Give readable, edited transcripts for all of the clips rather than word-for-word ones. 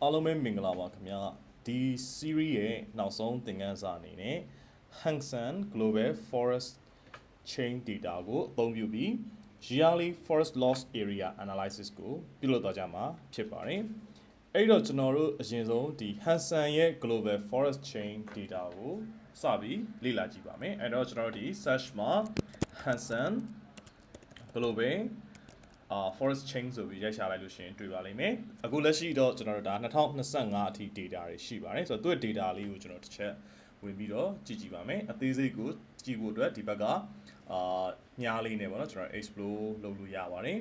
အားလုံးပဲမင်္ဂလာပါခင်ဗျာဒီ series ရဲ့နောက်ဆုံးသင်ခန်းစာအနေနဲ့ Hang Seng Global Forest Chain Data ကိုအသုံးပြုပြီး Yearly Forest Loss Area Analysis ကိုပြုလုပ်သွားကြမှာဖြစ်ပါတယ်အဲ့တော့ကျွန်တော်တို့အရင်ဆုံးဒီ Hang Seng ရဲ့ Global Forest Chain Data ကိုစပြီးလေ့လာကြည့်ပါမယ်အဲ့တော့ကျွန်တော်တို့ဒီ search မှာ Hang Seng Global forest chain ဆိုပြီးရိုက်ရှာလိုက်လို့ရှိရင်တွေ့ပါလိမ့်မယ်အခုလက်ရှိတော့ကျွန်တော်တို့ဒါ2025အထိ data တွေရှိပါတယ်ဆိုတော့သူ့ data လေးကိုကျွန်တော်တစ်ချက်ဝင်ပြီးတော့ကြည့်ကြည့်ပါမယ်အသေးစိတ်ကိုကြည့်ဖို့အတွက်ဒီဘက်ကညားလေးနဲ့ပေါ့နော်ကျွန်တော် explore လုပ်လို့ရပါတယ်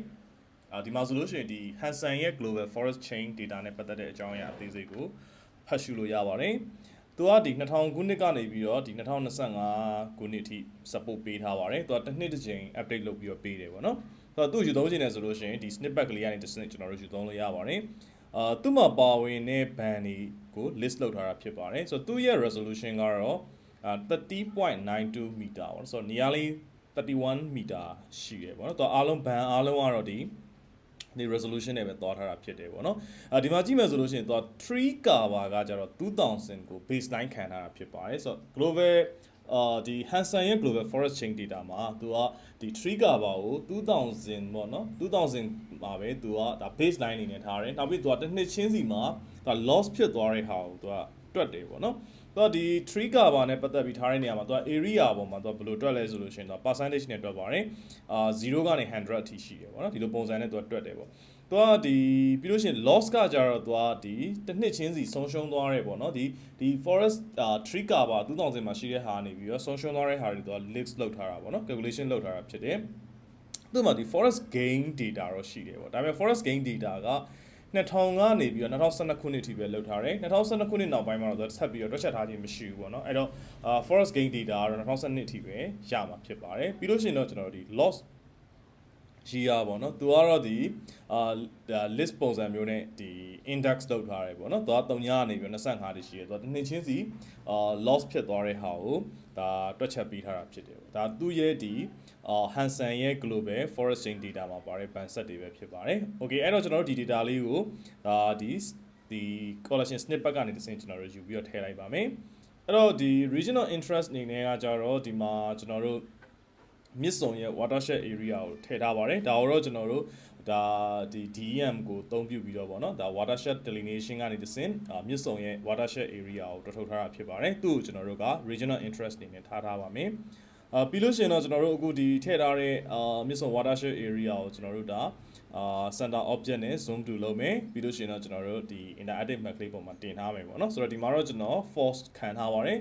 ဒီမှာဆိုလို့ရှိရင်ဒီ Hang Seng ရဲ့ global forest chain data နဲ့ပတ်သက်တဲ့အကြောင်းအရာအသေးစိတ်ကိုဖတ်ရှုလို့ရပါတယ်သူကဒီ2000ခုနှစ်ကနေပြီးတော့ဒီ2025ခုနှစ်အထိ support ပေးထားပါတယ်သူကတစ်နှစ်တစ်ချိန် update လုပ်ပြီးတော့ပေးတယ်ပေါ့နော်ဆိုတော့သူယူသုံးခြင်းနဲ့ဆိုလို့ရှိရင်ဒီ snippet ကလေးကနေတစ်စနစ်ကျွန်တော်တို့ယူသုံးလို့ရပါတယ်သူ့မှာပါဝင်တဲ့ band တွေကို list လုပ်ထားတာဖြစ်ပါတယ်ဆိုတော့သူ့ရဲ့ resolution ကတော့30.92 meter ပေါ့ဆိုတော့ nearly 31 meter ရှိရပေါ့နော်သူအားလုံး band အားလုံးကတော့ဒီ resolution နဲ့ပဲသွားထားတာဖြစ်တယ်ပေါ့နော်ဒီမှာကြည့်မယ်ဆိုလို့ရှိရင်သူက3 cover ကကျတော့2000ကို baseline ခံထားတာဖြစ်ပါတယ်ဆိုတော့ globalဒီ Hang Seng ရဲ့ global forest chain data မှာသူကဒီ3 cover ကို2000ပေါ့နော်2000မှာပဲသူကဒါ baseline အနေနဲ့ထားတယ်နောက်ပြီးသူကတစ်နှစ်ချင်းစီမှာသူက loss ဖြစ်သွားတဲ့ဟာကိုသူကတွက်တယ်ပေါ့နော်သူကဒီ3 cover နဲ့ပတ်သက်ပြီးထားတဲ့နေရာမှာသူက area ပေါ်မှာသူကဘယ်လိုတွက်လဲဆိုလို့ရှိရင်သူက percentage နဲ့တွက်ပါတယ်0ကနေ100အထိရှိတယ်ပေါ့နော်ဒီလိုပုံစံနဲ့သူကတွက်တယ်ပေါ့သူကဒီပြီးလို့ရှိရင် loss ကကြတော့သူကဒီတစ်နှစ်ချင်းစီဆုံးရှုံးသွားတယ်ပေါ့နော်ဒီ forest tree cover 2000မှာရှိတဲ့ဟာနေပြီးတော့ဆုံးရှုံးသွားတဲ့ဟာတွေသူက list လုပ်ထားတာပေါ့နော် calculation လုပ်ထားတာဖြစ်တယ်သူမှာဒီ forest gain data တော့ရှိတယ်ပေါ့ဒါပေမဲ့ forest gain data က2000ကနေပြီးတော့2012ခုနှစ်ထိပဲလောက်ထားတယ်2012ခုနှစ်နောက်ပိုင်းမှာတော့ဆက်ပြီးတော့တွက်ချက်ထားခြင်းမရှိဘူးပေါ့နော်အဲ့တော့forest gain data ကတော့2012အထိပဲရမှာဖြစ်ပါတယ်ပြီးလို့ရှိရင်တော့ကျွန်တော်တို့ဒီ loss year ပေါ့နော်သူကတော့ဒီlist ပုံစံမျိုးနဲ့ဒီ index လောက်ထားတယ်ပေါ့နော်သူက3ညကနေပြီး25တိရှိတယ်သူကတစ်နှစ်ချင်းစီloss ဖြစ်သွားတဲ့ဟာကိုဒါတွက်ချက်ပေးထားတာဖြစ်တယ်ပေါ့ဒါသူ့ရဲ့ဒီ Hang Seng ရဲ့ global forest chain data မှာပါတဲ့ band set တွေပဲဖြစ်ပါတယ် okay အဲ့တော့ကျွန်တော်တို့ဒီ data လေးကိုဒီ collection snippet ကနေတစ်ဆင့်ကျွန်တော်တို့ယူပြီးတော့ထည့်လိုက်ပါမယ်အဲ့တော့ဒီ regional interest အနေနဲ့ကကြတော့ဒီမှာကျွန်တော်တို့မြစ်ဆုံရဲ့ watershed area ကိုထည့်ထားပါတယ်ဒါတော့ကျွန်တော်တို့ဒါဒီ DEM ကိုအသုံးပြုပြီးတော့ပေါ့နော်ဒါ watershed delineation ကနေတစ်ဆင့်မြစ်ဆုံရဲ့ watershed area ကိုထုတ်ထားတာဖြစ်ပါတယ်သူ့ကိုကျွန်တော်တို့က regional interest အနေနဲ့ထားပါမယ်ပြီးလို့ရှိရင်တော့ကျွန်တော်တို့အခုဒီထည့်ထားတဲ့မြစ်ဆုံ watershed area ကိုကျွန်တော်တို့ဒါcenter object နဲ့ zoom to လုပ်မယ်ပြီးလို့ရှိရင်တော့ကျွန်တော်တို့ဒီ interactive map လေးပုံမှာတင်ထားမယ်ပေါ့နော်ဆိုတော့ဒီမှာတော့ကျွန်တော် force ခံထားပါတယ်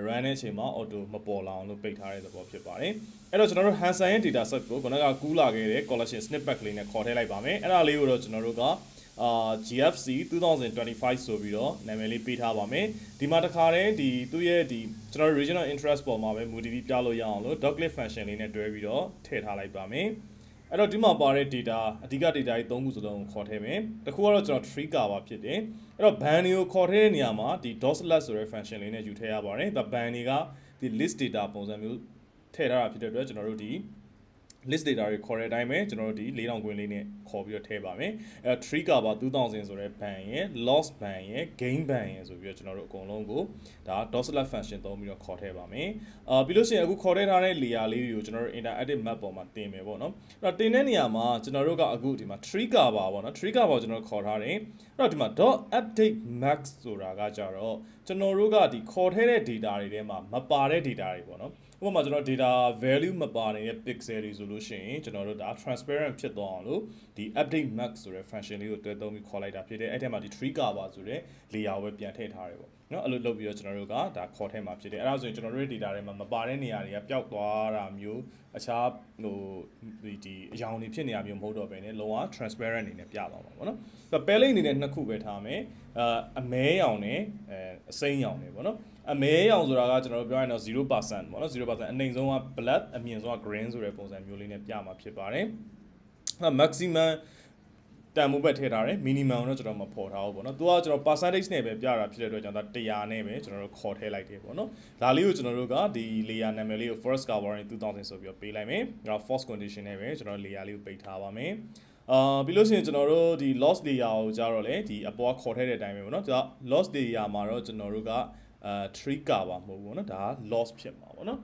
run တဲ့အချိန်မှာ auto မပေါ်လာအောင်လို့ပိတ်ထားတဲ့သဘောဖြစ်ပါတယ်အဲ့တော့ကျွန်တော်တို့ Hang Seng ရဲ့ data set ကိုခုနကကူးလာခဲ့တဲ့ collection snippet ကလေးနဲ့ခေါ်ထည့်လိုက်ပါမယ်အဲ့ဒါလေးကိုတော့ကျွန်တော်တို့ကGFC 2025ဆိုပြီးတော့နာမည်လေးပေးထားပါမယ်ဒီမှာတခါတည်းဒီသူ့ရဲ့ဒီကျွန်တော်တို့ regional interest ပေါ်မှာပဲ motivate ပြလို့ရအောင်လို့ document function လေးနဲ့တွဲပြီးတော့ထည့်ထားလိုက်ပါမယ်အဲ့တော့ဒီမှာပါတဲ့ data အဓိက data ကြီး3ခုစလုံးကိုခေါ်ထည့်မယ်တစ်ခုကတော့ကျွန်တော် tree cover ဖြစ်တယ်အဲ့တော့ band တွေကိုခေါ်ထည့်တဲ့နေရာမှာဒီ dot select ဆိုတဲ့ function လေးနဲ့ယူထည့်ရပါတယ်ဒါ band တွေကဒီ list data ပုံစံမျိုးထည့်ထားတာဖြစ်တဲ့အတွက်ကျွန်တော်တို့ဒီ list data တွေခေါ်တဲ့အတိုင်းပဲကျွန်တော်တို့ဒီ4000ကွင်းလေးနဲ့ခေါ်ပြီးတော့ထည့်ပါမယ်အဲ tree cover 2000ဆိုတဲ့ band ရယ် loss band ရယ် gain band ရယ်ဆိုပြီးတော့ကျွန်တော်တို့အကုန်လုံးကိုဒါ dot select function သုံးပြီးတော့ခေါ်ထည့်ပါမယ်ပြီးလို့ရှိရင်အခုခေါ်ထည့်ထားတဲ့ layer လေးတွေကိုကျွန်တော်တို့ interactive map ပေါ်မှာတင်မယ်ပေါ့နော်အဲ့တော့တင်တဲ့နေရာမှာကျွန်တော်တို့ကအခုဒီမှာ tree cover ပေါ့နော် tree cover ကျွန်တော်တို့ခေါ်ထားတယ်အဲ့တော့ဒီမှာ dot update max ဆိုတာကကြတော့ကျွန်တော်တို့ကဒီခေါ်ထည့်တဲ့ data တွေထဲမှာမပါတဲ့ data တွေပေါ့နော်ဥပမာကျွန်တော် data value မပါနေတဲ့ pixel တွေဆိုလို့ရှိရင်ကျွန်တော်တို့ဒါ transparent ဖြစ်သွားအောင်လို့ဒီ update max ဆိုတဲ့ function လေးကိုတွဲသုံးပြီးခေါ်လိုက်တာဖြစ်တယ်အဲ့ထဲမှာဒီ tree cover ဆိုတဲ့ layer ကိုပဲပြန်ထည့်ထားတယ်ပေါ့နော်အဲ့လိုလုပ်ပြီးတော့ကျွန်တော်တို့ကဒါခေါ်ထည့်မှာဖြစ်တယ်အဲ့ဒါဆိုရင်ကျွန်တော်တို့ရဲ့ data တွေမှာမပါတဲ့နေရာတွေကပျောက်သွားတာမျိုးအခြားဟိုဒီအယောင်တွေဖြစ်နေတာမျိုးမဟုတ်တော့ဘဲနဲ့လုံးဝ transparent အနေနဲ့ပြသွားမှာပေါ့နော်ဆိုတော့ palette အနေနဲ့နှစ်ခုပဲထားမယ်အမဲရောင်နဲ့အစိမ်းရောင်နဲ့ပေါ့နော်အမဲရောင်ဆိုတာကကျွန်တော်တို့ပြောရင်တော့0%ပေါ့နော်0%အနှိမ်ဆုံးက black အမြင့်ဆုံးက green ဆိုတဲ့ပုံစံမျိုးလေးနဲ့ပြမှာဖြစ်ပါတယ်maximum တန်ဖိုးပဲထည့်ထားတယ် minimum တော့ကျွန်တော်မဖော်ထားဘူးပေါ့နော်သူကကျွန်တော် percentage နဲ့ပဲပြတာဖြစ်တဲ့အတွက်ကျွန်တော်100နဲ့ပဲကျွန်တော်တို့ခေါ်ထည့်လိုက်တယ်ပေါ့နော်ဒါလေးကိုကျွန်တော်တို့ကဒီ layer နာမည်လေးကို forest covering 2000ဆိုပြီးတော့ပေးလိုက်မယ်ဒါ false condition နဲ့ပဲကျွန်တော် layer လေးကိုပိတ်ထားပါမယ် ပြီးလို့ရှိရင်ကျွန်တော်တို့ဒီ loss layer ကိုကြာတော့လေဒီအပေါ်ခေါ်ထည့်တဲ့အတိုင်းပဲပေါ့နော်ဒါ loss layer မှာတော့ကျွန်တော်တို့က3 ကပါမဟုတ်ဘူးပေါ့နော်ဒါ loss ဖြစ်မှာပေါ့နော်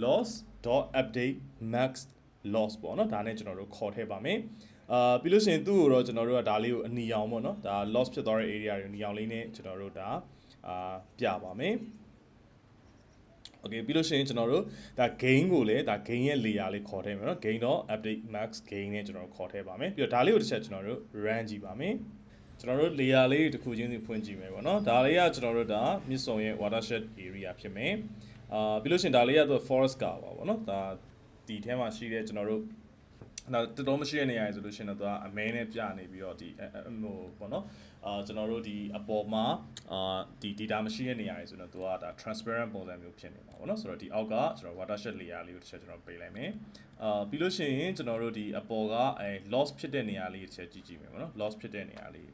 loss.update max loss ပေါ့နော်ဒါနဲ့ကျွန်တော်တို့ခေါ်ထည့်ပါမယ်ပြီးလို့ရှိရင်သူ့ကိုတော့ကျွန်တော်တို့ကဒါလေးကိုအနီအောင်ပေါ့နော်ဒါ loss ဖြစ်သွားတဲ့ area တွေအနီအောင်လေးနဲ့ကျွန်တော်တို့ဒါပြပါမယ်Okay ပြီးလို့ရှိရင်ကျွန်တော်တို့ဒါ gain ကိုလည်းဒါ gain ရဲ့ layer လေးခေါ်ထည့်မယ်နော် gain.update max gain နဲ့ကျွန်တော်တို့ခေါ်ထည့်ပါမယ်ပြီးတော့ဒါလေးကိုတစ်ချက်ကျွန်တော်တို့ run ကြည့်ပါမယ်ကျွန်တော်တို့ layer လေးတစ်ခုချင်းစီဖွင့်ကြည့်မယ်ပေါ့နော်ဒါလေးကကျွန်တော်တို့ဒါမြစ်ဆုံရဲ့ watershed area ဖြစ်မယ်ပြီးလို့ရှိရင်ဒါလေးကတော့ forest ကပါပေါ့နော်ဒါဒီထဲမှာရှိတဲ့ကျွန်တော်တို့နောက်တော်တော်မရှိတဲ့နေရာဆိုလို့ရှိရင်တော့သူကအမဲနဲ့ပြနေပြီးတော့ဒီဟိုပေါ့နော်ကျွန်တော်တို့ဒီအပေါ်မှာဒီ data မရှိတဲ့နေရာတွေဆိုတော့သူကဒါ transparent ပုံစံမျိုးဖြစ်နေမှာပေါ့နော်ဆိုတော့ဒီအောက်ကကျွန်တော် watershed layer လေးကိုတစ်ချက်ကျွန်တော်ပေးလိုက်မယ်ပြီးလို့ရှိရင်ကျွန်တော်တို့ဒီအပေါ်ကloss ဖြစ်တဲ့နေရာလေးတစ်ချက်ကြည့်ကြည့်မယ်ပေါ့နော် loss ဖြစ်တဲ့နေရာလေး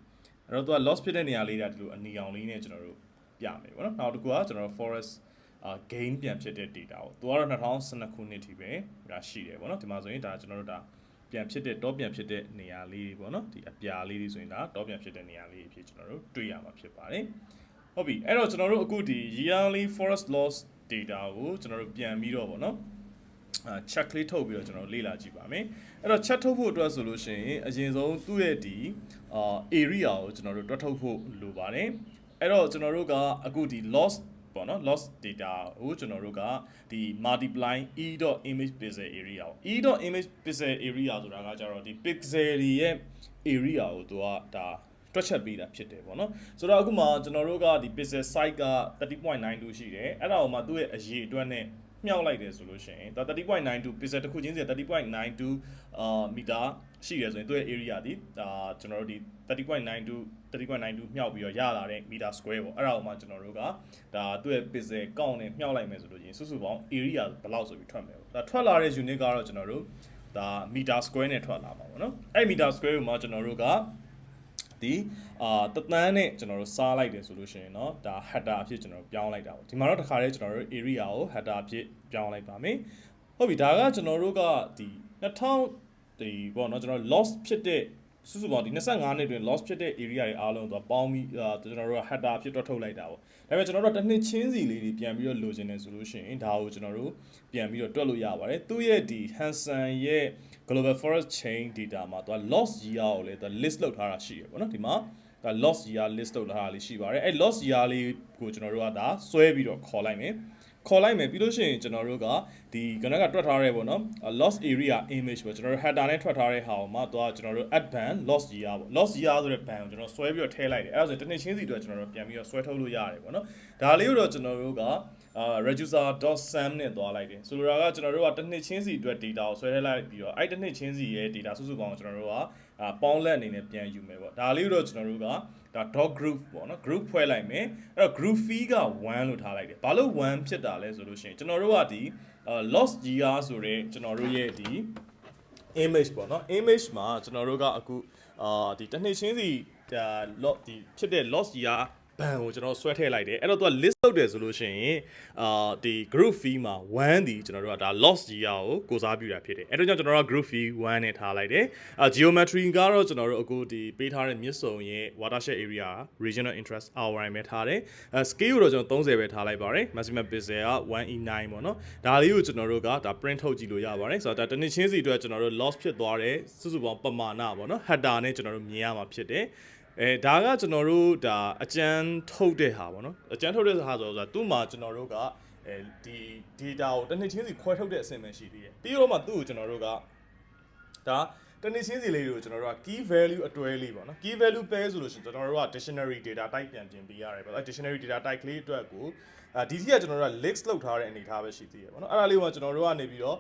အဲ့တော့သူက loss ဖြစ်တဲ့နေရာလေးဒါဒီလိုအနီအောင်လေးနဲ့ကျွန်တော်တို့ပြမယ်ပေါ့နော်နောက်တစ်ခုကကျွန်တော်တို့ forest gain ပြန်ဖြစ်တဲ့ data ကိုသူကတော့2012ခုနှစ်ထိပဲဒါရှိတယ်ပေါ့နော်ဒီမှာဆိုရင်ဒါကျွန်တော်တို့ဒါပြန်ဖြစ်တဲ့တော့ပြန်ဖြစ်တဲ့နေရာလေးတွေပေါ့နော်ဒီအပြာလေးတွေဆိုရင်ဒါတော့ပြန်ဖြစ်တဲ့နေရာလေးအဖြစ်ကျွန်တော်တို့တွေ့ရမှာဖြစ်ပါတယ်ဟုတ်ပြီအဲ့တော့ကျွန်တော်တို့အခုဒီ yearly forest loss data ကိုကျွန်တော်တို့ပြန်ပြီးတော့ပေါ့နော်check လေးထုတ်ပြီးတော့ကျွန်တော်လေ့လာကြည့်ပါမယ်အဲ့တော့ check ထုတ်ဖို့အတွက်ဆိုလို့ရှိရင်အရင်ဆုံးသူ့ရဲ့ဒီarea ကိုကျွန်တော်တို့တွက်ထုတ်ဖို့လိုပါတယ်အဲ့တော့ကျွန်တော်တို့ကအခုဒီ loss ပေါ့နော် loss data ကိုကျွန်တော်တို့ကဒီ multiply e.image pixel area ကို e.image pixel area ဆိုတာကကြတော့ဒီ pixel တွေရဲ့ area ကိုသူကဒါတွက်ချက်ပေးတာဖြစ်တယ်ပေါ့နော်ဆိုတော့အခုမှကျွန်တော်တို့ကဒီ pixel size က 30.92 ရှိတယ်အဲ့ဒါကိုမှသူ့ရဲ့အရေအတွက်နဲ့မြောက်လိုက်တယ်ဆိုလို့ရှိရင်ဒါ 30.92 pixel တစ်ခုချင်းစီ 30.92 မီတာရှိတယ်ဆိုရင်သူ့ရဲ့ area ဒီဒါကျွန်တော်တို့ဒီ 30.92 မြောက်ပြီးတော့ရလာတဲ့ meter square ပေါ့အဲ့ဒါကိုမှကျွန်တော်တို့ကဒါသူ့ရဲ့ pixel count နဲ့မြောက်လိုက်မယ်ဆိုလို့ရှိရင်စုစုပေါင်း area ဘယ်လောက်ဆိုပြီးထွက်မယ်ပေါ့ဒါထွက်လာတဲ့ unit ကတော့ကျွန်တော်တို့ဒါ meter square နဲ့ထွက်လာမှာပေါ့နော်အဲ့ meter square ကိုမှကျွန်တော်တို့ကဒီတသန်းနဲ့ကျွန်တော်တို့စားလိုက်တယ်ဆိုလို့ရှိရင်เนาะဒါ header အဖြစ်ကျွန်တော်တို့ပြောင်းလိုက်တာပေါ့ဒီမှာတော့တစ်ခါတည်းကျွန်တော်တို့ area ကို header အဖြစ်ပြောင်းလိုက်ပါမယ်ဟုတ်ပြီဒါကကျွန်တော်တို့ကဒီ2000ဒီပေါ့เนาะကျွန်တော် loss ဖြစ်တဲ့စုစုပေါင်းဒီ25နှစ်တွင် loss ဖြစ်တဲ့ area တွေအားလုံးတော့ပေါင်းပြီးကျွန်တော်တို့က header အဖြစ်တွက်ထုတ်လိုက်တာပေါ့ဒါပေမဲ့ကျွန်တော်တို့တစ်နှစ်ချင်းစီလေးတွေပြန်ပြီးတော့လိုချင်တယ်ဆိုလို့ရှိရင်ဒါကိုကျွန်တော်တို့ပြန်ပြီးတော့တွက်လို့ရပါတယ်သူ့ရဲ့ဒီ Hansen ရဲ့ global forest chain data မှာသူက loss year ကိုလည်းသူ list လုပ်ထားတာရှိရပေါ့နော်ဒီမှာဒါ loss year list လုပ်ထားတာလေးရှိပါတယ်အဲ loss year လေးကိုကျွန်တော်တို့ကဒါဆွဲပြီးတော့ခေါ်လိုက်မယ်ပြီးလို့ရှိရင်ကျွန်တော်တို့ကဒီကနကတွက်ထားရဲပေါ့နော် loss area image ပေါ့ကျွန်တော်တို့ header နဲ့ထွက်ထားတဲ့ဟာကိုမှတော့ကျွန်တော်တို့ add band loss year ပေါ့ loss year ဆိုတဲ့ band ကိုကျွန်တော်ဆွဲပြီးတော့ထည့်လိုက်တယ်အဲ့ဒါဆိုတစ်နှစ်ချင်းစီအတွက်ကျွန်တော်တို့ပြန်ပြီးတော့ဆွဲထုတ်လို့ရတယ်ပေါ့နော်ဒါလေးကိုတော့ကျွန်တော်တို့ကregister.sum နဲ့သွားလိုက်တယ်ဆိုလိုတာကကျွန်တော်တို့ကတစ်နှစ်ချင်းစီအတွက် data ကိုဆွဲထည့်လိုက်ပြီးတော့အဲ့တစ်နှစ်ချင်းစီရဲ့ data စုစုပေါင်းကိုကျွန်တော်တို့ကပေါင်းလက်အနေနဲ့ပြန်ယူမယ်ပေါ့ဒါလေးကိုတော့ကျွန်တော်တို့ကဒါ dot group ပေါ့နော် group ဖွဲ့လိုက်မယ်အဲ့တော့ group fee က1လို့ထားလိုက်တယ်ဘာလို့1ဖြစ်တာလဲဆိုလို့ရှိရင်ကျွန်တော်တို့ကဒီ loss year ဆိုတဲ့ကျွန်တော်တို့ရဲ့ဒီ image ပေါ့နော် image မှာကျွန်တော်တို့ကအခုဒီတစ်နှစ်ချင်းစီဒီဖြစ်တဲ့ loss year ဘန်ကိုကျွန်တော်ဆွဲထည့်လိုက်တယ်အဲ့တော့သူက list လုပ်တယ်ဆိုလို့ရှိရင်ဒီ group fee မှာ1ဒီကျွန်တော်တို့ကဒါ loss year ကိုကိုစားပြုတာဖြစ်တယ်အဲ့တော့ကျွန်တော်တို့က group fee 1နဲ့ထားလိုက်တယ်geometry ကတော့ကျွန်တော်တို့အခုဒီပေးထားတဲ့မြစ်ဆုံရဲ့ watershed area regional interest hour ပဲထားတယ်scale ကိုတော့ကျွန်တော်30ပဲထားလိုက်ပါတယ် maximum pixel က 1e9 ပေါ့နော်ဒါလေးကိုကျွန်တော်တို့ကဒါ print ထုတ်ကြည့်လို့ရပါတယ်ဆိုတော့ဒါတစ်နှစ်ချင်းစီအတွက်ကျွန်တော်တို့ loss ဖြစ်သွားတဲ့စုစုပေါင်းပမာဏပေါ့နော် header နဲ့ကျွန်တော်တို့မြင်ရမှာဖြစ်တယ်ဒါကကျွန်တော်တို့ဒါအကျန်းထုတ်တဲ့ဟာပေါ့နော်အကျန်းထုတ်တဲ့ဟာဆိုတော့သူ့မှာကျွန်တော်တို့ကဒီ data ကိုတစ်နှစ်ချင်းစီခွဲထုတ်တဲ့အဆင့်ပဲရှိသေးတယ်ပြီးတော့မှသူ့ကိုကျွန်တော်တို့ကဒါတစ်နှစ်ချင်းစီလေးတွေကိုကျွန်တော်တို့က key value အတွဲလေးပေါ့နော် key value pair ဆိုလို့ရှိရင်ကျွန်တော်တို့က dictionary data type ပြန်ပြင်ပေးရတယ်ပေါ့ dictionary data type ကလေးအတွက်ကိုဒီที่ကကျွန်တော်တို့က list လောက်ထားတဲ့အနေအထားပဲရှိသေးတယ်ပေါ့နော်အဲ့ဒါလေးကကျွန်တော်တို့ကနေပြီးတော့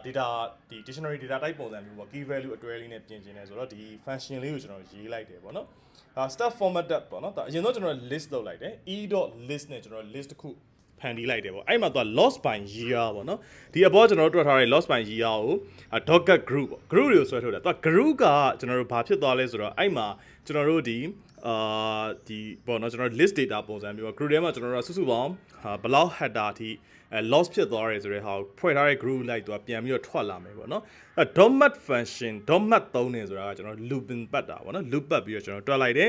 data ဒီ dictionary data type ပုံစံမျိုးပေါ့ key value အတွဲလေးနဲ့ပြင်ကျင်နေဆိုတော့ဒီ function လေးကိုကျွန်တော်ရေးလိုက်တယ်ပေါ့နော်start formatted ပေါ့နော်ဒါအရင်ဆုံးကျွန်တော် list လုပ်လိုက်တယ် e.list နဲ့ကျွန်တော် list တစ်ခုဖန်တီးလိုက်တယ်ပေါ့အဲ့မှာသူက loss by year ပေါ့နော်ဒီအပေါ်ကျွန်တော်တို့တွက်ထားတဲ့ loss by year ကို docker group ပေါ့ group တွေကိုဆွဲထုတ်တယ်သူက group ကကျွန်တော်တို့ဘာဖြစ်သွားလဲဆိုတော့အဲ့မှာ ကျွန်တော်တို့ဒီဒီပေါ့နော်ကျွန်တော် list data ပုံစံမျိုး group ထဲမှာကျွန်တော်တို့စုစုပေါင်းဘယ်လောက် header အထိloss ဖြစ်သွားရဲဆိုတဲ့ဟာကိုဖွဲ့ထားတဲ့ group လိုက်တော့ပြန်ပြီးတော့ထွက်လာမယ်ပေါ့နော်.mat function .mat သုံးနေဆိုတာကကျွန်တော် looping ပတ်တာပေါ့နော် loop ပတ်ပြီးတော့ကျွန်တော်တွက်လိုက်တယ်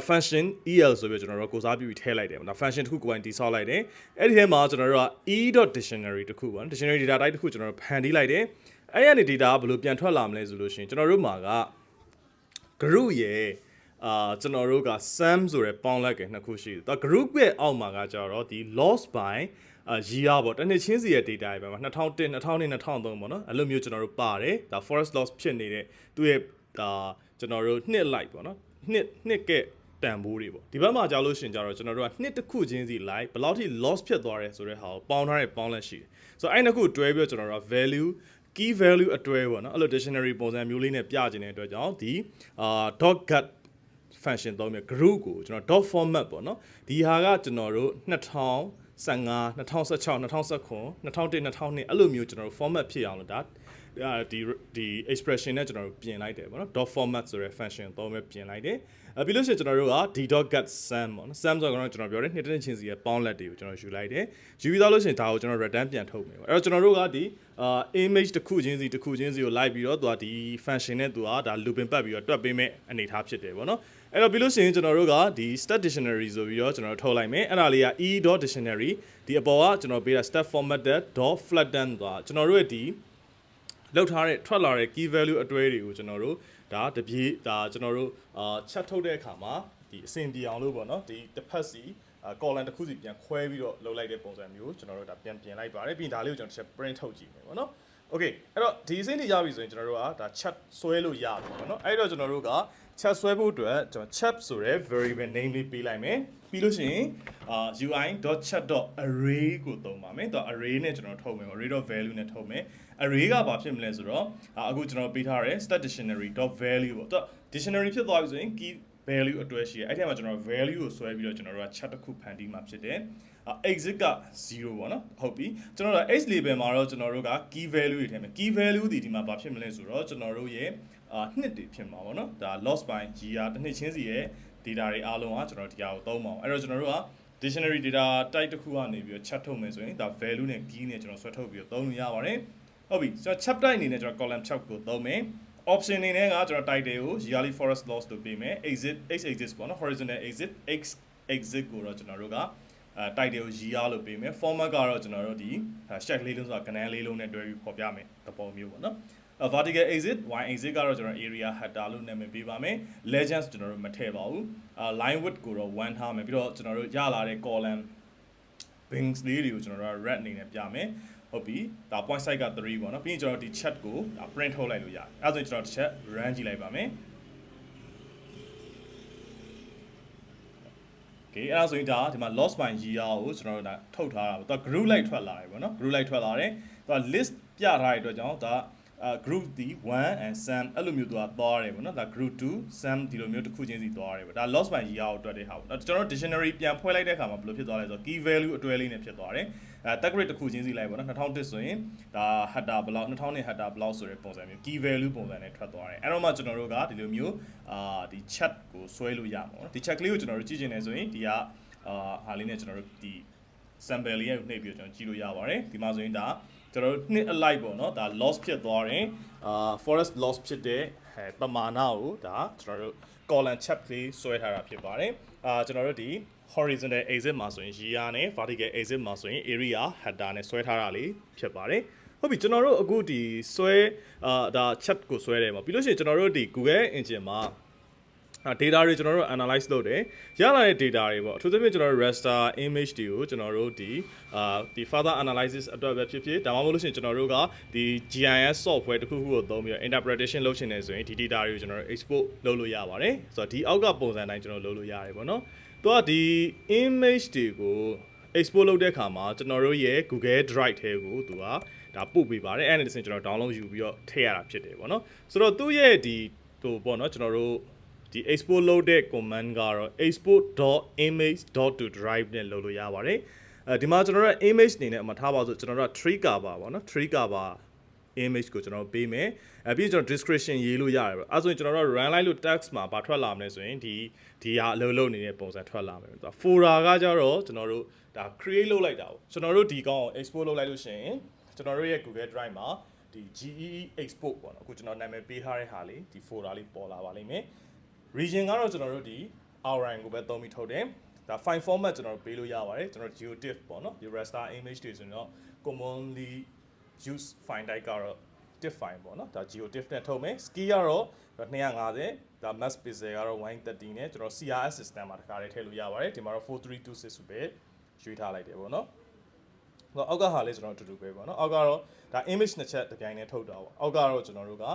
function el ဆိုပြီးတော့ကျွန်တော်တို့ကိုစားပြုပြီးထည့်လိုက်တယ်ပေါ့နော် function တစ်ခုကိုယ်ပိုင်တည်ဆောက်လိုက်တယ်အဲ့ဒီထဲမှာကျွန်တော်တို့က e.dictionary တစ်ခုပေါ့နော် dictionary data type တစ်ခုကျွန်တော်တို့ဖန်တီးလိုက်တယ်အဲ့ရနေ data ကဘယ်လိုပြန်ထွက်လာမလဲဆိုလို့ရှိရင်ကျွန်တော်တို့မှာက group ရဲ့ကျွန်တော်တို့က sum ဆိုတဲ့ပေါင်းလိုက်ကနှစ်ခုရှိတယ်။ group ရဲ့အောက်မှာကကြတော့ဒီ loss by year ပေါ့တစ်နှစ်ချင်းစီရဲ့ data ပဲမှာ2001 2002 2003ပေါ့နော်အဲ့လိုမျိုးကျွန်တော်တို့ပါတယ်ဒါ forest loss ဖြစ်နေတဲ့သူ့ရဲ့ကျွန်တော်တို့နှစ်လိုက်ပေါ့နော်နှစ်ကတန်ဖိုးတွေပေါ့ဒီဘက်မှာကြာလို့ရှင်ကြတော့ကျွန်တော်တို့ကနှစ်တစ်ခုချင်းစီလိုက်ဘယ်လောက်ထိ loss ဖြစ်သွားတယ်ဆိုတဲ့ဟာကိုပေါင်းထားတဲ့ပေါင်းလက်ရှိတယ်ဆိုတော့အဲ့နှစ်ခုတွဲပြီးတော့ကျွန်တော်တို့က value key value အတွဲပေါ့နော်အဲ့လို dictionary ပုံစံမျိုးလေးနဲ့ပြချင်တဲ့အတွက်ကြောင့်ဒီ .get function သုံးပြီး group ကိုကျွန်တော် .format ပေါ့နော်ဒီဟာကကျွန်တော်တို့2015 2016 2019 2001 2002အဲ့လိုမျိုးကျွန်တော်တို့ format ဖြစ်အောင်လို့ဒါဒီ expression နဲ့ကျွန်တော်တို့ပြင်လိုက်တယ်ပေါ့နော် .format ဆိုတဲ့ function သုံးပြီးပြင်လိုက်တယ်ပြီးလို့ရှိရင်ကျွန်တော်တို့က d.get sum ပေါ့နော် sum ဆိုတော့ကျွန်တော်ပြောတယ်နှစ်တစ်ချင်းစီရဲ့ပေါင်းလက်တွေကိုကျွန်တော်ယူလိုက်တယ်ယူပြီးသားလို့ရှိရင်ဒါကိုကျွန်တော် return ပြန်ထုတ်မယ်ပေါ့အဲ့တော့ကျွန်တော်တို့ကဒီimage တစ်ခုချင်းစီကိုလိုက်ပြီးတော့သူကဒီ function နဲ့သူကဒါ looping ပတ်ပြီးတော့တွက်ပေးမဲ့အနေထားဖြစ်တယ်ပေါ့နော်အဲ့တော့ပြီးလို့ရှိရင်ကျွန်တော်တို့ကဒီ stat dictionary ဆိုပြီးတော့ကျွန်တော်တို့ထုတ်လိုက်မယ်အဲ့ဒါလေးက e.dictionary ဒီအပေါ်ကကျွန်တော်ပေးတာ stat formatted.flatten သွားကျွန်တော်တို့ရဲ့ဒီလောက်ထားတဲ့ထွက်လာတဲ့ key value အတွဲတွေကိုကျွန်တော်တို့ဒါတပြေးဒါကျွန်တော်တို့ချက်ထုတ်တဲ့အခါမှာဒီအဆင်ပြေအောင်လို့ပေါ့နော်ဒီတစ်ဖက်စီcolumn တစ်ခုစီပြန်ခွဲပြီးတော့လုပ်လိုက်တဲ့ပုံစံမျိုးကျွန်တော်တို့ဒါပြန်ပြင်လိုက်ပါတယ်ပြီးရင်ဒါလေးကိုကျွန်တော်တစ်ချက် print ထုတ်ကြည့်မယ်ပေါ့နော် okay အဲ့တော့ဒီအဆင့်ထိရပြီဆိုရင်ကျွန်တော်တို့ကဒါ chat ဆွဲလို့ရပြီပေါ့နော်အဲ့တော့ကျွန်တော်တို့က chat ဆွဲဖို့အတွက်ကျွန်တော် chat ဆိုတဲ့ variable name လေးပေးလိုက်မယ်ပြီးလို့ရှိရင်ui.chat.array ကိုသုံးပါမယ်တော့ array နဲ့ကျွန်တော်ထုတ်မယ် array.value နဲ့ထုတ်မယ် array ကဘာဖြစ်မလဲဆိုတော့အခုကျွန်တော်ပေးထားတဲ့ stat dictionary.value ပေါ့တော့ dictionary ဖြစ်သွားပြီဆိုရင် key value အတွဲရှိတယ်အဲ့ဒီမှာကျွန်တော် value ကိုဆွဲပြီးတော့ကျွန်တော်တို့က chat တစ်ခုဖန်တီးမှာဖြစ်တယ်exit က0ပေါ့နော်ဟုတ်ပြီကျွန်တော်တို့ x label မှာတော့ကျွန်တော်တို့က key value တွေထည့်မယ် key value ဒီမှာဘာဖြစ်မလဲဆိုတော့ကျွန်တော်တို့ရဲ့နှစ်တွေဖြစ်မှာပေါ့နော်ဒါ loss by year တစ်နှစ်ချင်းစီရဲ့ data တွေအားလုံးကကျွန်တော်ဒီဟာကိုသုံးပါအောင်အဲ့တော့ကျွန်တော်တို့က dictionary data type တစ်ခုကနေပြီးတော့ chat ထုတ်မယ်ဆိုရင်ဒါ value နဲ့ key နဲ့ကျွန်တော်ဆွဲထုတ်ပြီးတော့သုံးလို့ရပါတယ်ဟုတ်ပြီကျွန်တော် chat type အနေနဲ့ကျွန်တော် column 6ကိုသုံးမယ် option အနေနဲ့ကကျွန်တော် title ကို yearly forest loss လို့ပေးမယ် exit x exit ပေါ့နော် horizontal exit x exit ကိုတော့ကျွန်တော်တို့ကtitle ကို year လို့ပေးမယ် format ကတော့ကျွန်တော်တို့ဒီ check လေးလုံးဆိုတာကဏ္ဍလေးလုံးနဲ့တွဲပြီးပေါ်ပြမယ်သဘောမျိုးပေါ့နော်vertical exit y exit ကတော့ကျွန်တော် area header လို့နာမည်ပေးပါမယ် legends ကျွန်တော်တို့မထည့်ပါဘူးline width ကိုတော့1ထားမယ်ပြီးတော့ကျွန်တော်တို့ရလာတဲ့ column bings လေးတွေကိုကျွန်တော်တို့ red အနေနဲ့ပြမယ်ဟုတ်ပြီဒါ point size က3ပေါ့နော်ပြီးရင်ကျွန်တော်ဒီ chat ကိုဒါ print ထုတ်လိုက်လို့ရတယ်အဲဒါဆိုရင်ကျွန်တော်တစ်ချက် run ကြည့်လိုက်ပါမယ် okay အဲ့ဒါဆိုရင်ဒါဒီမှာ loss by year ကိုကျွန်တော်တို့ဒါထုတ်ထားတာပေါ့သူက group လိုက်ထွက်လာတယ်ပေါ့နော် group လိုက်ထွက်လာတယ်သူက list ပြထားတဲ့အတွက်ကြောင့်ဒါgroup ဒီ1 and sum အဲ့လိုမျိုးသူကသွားတယ်ပေါ့နော်ဒါ group 2 sum ဒီလိုမျိုးတစ်ခုချင်းစီသွားတယ်ပေါ့ဒါ loss by year ကိုတွက်တဲ့ဟာပေါ့ကျွန်တော်တို့ dictionary ပြန်ဖွဲ့လိုက်တဲ့အခါမှာဘယ်လိုဖြစ်သွားလဲဆိုတော့ key value အတွဲလေးနဲ့ဖြစ်သွားတယ်tag rate တစ်ခုချင်းစီလိုက်ပေါ့နော်2001ဆိုရင်ဒါ header ဘလောက်2002 header ဘလောက်ဆိုတဲ့ပုံစံမျိုး key value ပုံစံနဲ့ထွက်သွားတယ်အဲ့တော့မှကျွန်တော်တို့ကဒီလိုမျိုးဒီ chat ကိုဆွဲလို့ရမှာပေါ့နော်ဒီ chat ကလေးကိုကျွန်တော်တို့ကြည့်ချင်တယ်ဆိုရင်ဒီကဟာလေးနဲ့ကျွန်တော်တို့ဒီ sample လေးကိုနှိပ်ပြီးတော့ကျွန်တော်ကြည့်လို့ရပါတယ်ဒီမှာဆိုရင်ဒါကျွန်တော်တို့နှစ်အလိုက်ပေါ့နော်ဒါ loss ဖြစ်သွားတယ်forest loss ဖြစ်တဲ့ပမာဏကိုဒါကျွန်တော်တို့ column chat လေးဆွဲထားတာဖြစ်ပါတယ်ကျွန်တော်တို့ဒီ horizontal exit မှာဆိုရင် year နဲ့ vertical exit မှာဆိုရင် area header နဲ့ဆွဲထားတာလေးဖြစ်ပါတယ်ဟုတ်ပြီကျွန်တော်တို့အခုဒီဆွဲဒါ chat ကိုဆွဲတယ်ပေါ့ပြီးလို့ရှိရင်ကျွန်တော်တို့ဒီ Google Engine မှာdata တွေကျွန်တော်တို့ analyze လုပ်တယ်ရလာတဲ့ data တွေပေါ့အထူးသဖြင့်ကျွန်တော်တို့ raster image တွေကိုကျွန်တော်တို့ဒီfurther analysis အတွက်ပဲဖြစ်ဖြစ်ဒါမှမဟုတ်လို့ရှိရင်ကျွန်တော်တို့ကဒီ GIS software တစ်ခုခုကိုသုံးပြီးတော့ interpretation လုပ်ချင်တယ်ဆိုရင်ဒီ data တွေကိုကျွန်တော်တို့ export လုပ်လို့ရပါတယ်ဆိုတော့ဒီအောက်ကပုံစံတိုင်းကျွန်တော်လုပ်လို့ရတယ်ပေါ့နော်သူကဒီ image တွေကို export လုပ်တဲ့အခါမှာကျွန်တော်တို့ရဲ့ Google Drive ထဲကိုသူကဒါပို့ပေးပါတယ်အဲ့ဒါနဲ့ကျွန်တော် download ယူပြီးတော့ထည့်ရတာဖြစ်တယ်ပေါ့နော်ဆိုတော့သူ့ရဲ့ဒီဟိုပေါ့နော်ကျွန်တော်တို့ဒီ export လုပ်တဲ့ command ကတော့ export.image.to drive နဲ့လုပ်လို့ရပါတယ်ဒီမှာကျွန်တော်တို့ image အနေနဲ့အမှထားပါဆိုကျွန်တော်တို့ tree cover ပေါ့နော် tree cover image ကိုကျွန်တော်ပေးမယ်ပြီးကျွန်တော် description ရေးလို့ရတယ်ပေါ့အဲဆိုရင်ကျွန်တော်တို့ run လိုက်လို့ text မှာဘာထွက်လာမလဲဆိုရင်ဒီဟာအလုပ်လုပ်နေတဲ့ပုံစံထွက်လာမယ်သူက folder ကကြတော့ကျွန်တော်တို့ဒါ create လုပ်လိုက်တာပေါ့ကျွန်တော်တို့ဒီကောင်ကို export လုပ်လိုက်လို့ရှိရင်ကျွန်တော်တို့ရဲ့ Google Drive မှာဒီ GEE export ပေါ့နော်အခုကျွန်တော်နာမည်ပေးထားတဲ့ဟာလေးဒီ folder လေးပေါ်လာပါလိမ့်မယ် region ကတော့ကျွန်တော်တို့ဒီ outline ကိုပဲသုံးပြီးထုတ်တယ်ဒါ file format ကျွန်တော်တို့ပေးလို့ရပါတယ်ကျွန်တော် geotiff ပေါ့နော်ဒီ raster image တွေဆိုရင်တော့ commonly use file type ကတော့ tiff file ပေါ့နော်ဒါ geotiff နဲ့ထုတ်မယ် ski ကတော့250ဒါ max pixel ကတော့130နဲ့ကျွန်တော် CRS system မှာတခါလေးထည့်လို့ရပါတယ်ဒီမှာတော့4326ပဲရွေးထားလိုက်တယ်ပေါ့နော်အောက်ကဟာလေးကျွန်တော်အတူတူပဲပေါ့နော်အောက်ကတော့ဒါ image နှစ်ချက်တစ်ပြိုင်တည်းထုတ်တာပေါ့အောက်ကတော့ကျွန်တော်တို့က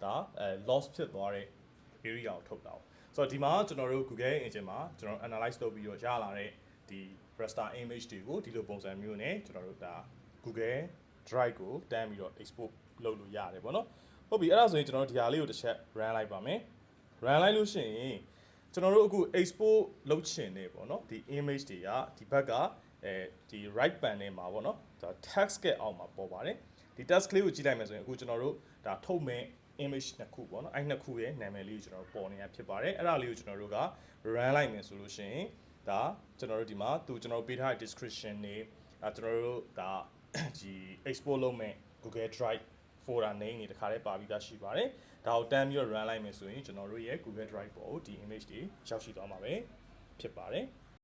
ဒါloss ဖြစ်သွားတဲ့ area ကိုထုတ်တာပေါ့ဆိုတော့ဒီမှာကျွန်တော်တို့ Google Engine မှာကျွန်တော် analyze လုပ်ပြီးတော့ရလာတဲ့ဒီ raster image တွေကိုဒီလိုပုံစံမျိုးနဲ့ကျွန်တော်တို့ဒါ Google Drive ကိုတန်းပြီးတော့ export လုပ်လို့ရတယ်ပေါ့နော်ဟုတ်ပြီအဲ့ဒါဆိုရင်ကျွန်တော်တို့ဒီဟာလေးကိုတစ်ချက် run လိုက်ပါမယ် run လိုက်လို့ရှိရင်ကျွန်တော်တို့အခု export လုပ်ချင်နေပေါ့နော်ဒီ image တွေကဒီဘက်ကဒီ right panel မှာပေါ့နော်ဒါ text ကအောက်မှာပေါ်ပါတယ်ဒီ text လေးကိုကြည့်လိုက်မယ်ဆိုရင်အခုကျွန်တော်တို့ဒါထုတ်မဲ့ image နှစ်ခုပေါ့နော်အဲ့နှစ်ခုရဲ့နာမည်လေးကိုကျွန်တော်ပေါ်နေတာဖြစ်ပါတယ်အဲ့ဒါလေးကိုကျွန်တော်တို့က run လိုက်မယ်ဆိုလို့ရှိရင်ဒါကျွန်တော်တို့ဒီမှာကျွန်တော်ပေးထားတဲ့ description တွေကျွန်တော်တို့ဒါဒီ export လုပ်မဲ့ Google Drive folder name တွေတခါလေးပါပြီးသားရှိပါတယ်ဒါကိုတန်းပြီးတော့ run လိုက်မယ်ဆိုရင်ကျွန်တော်တို့ရဲ့ Google Drive ပေါ်ကိုဒီ image တွေရောက်ရှိသွားမှာပဲဖြစ်ပါတယ်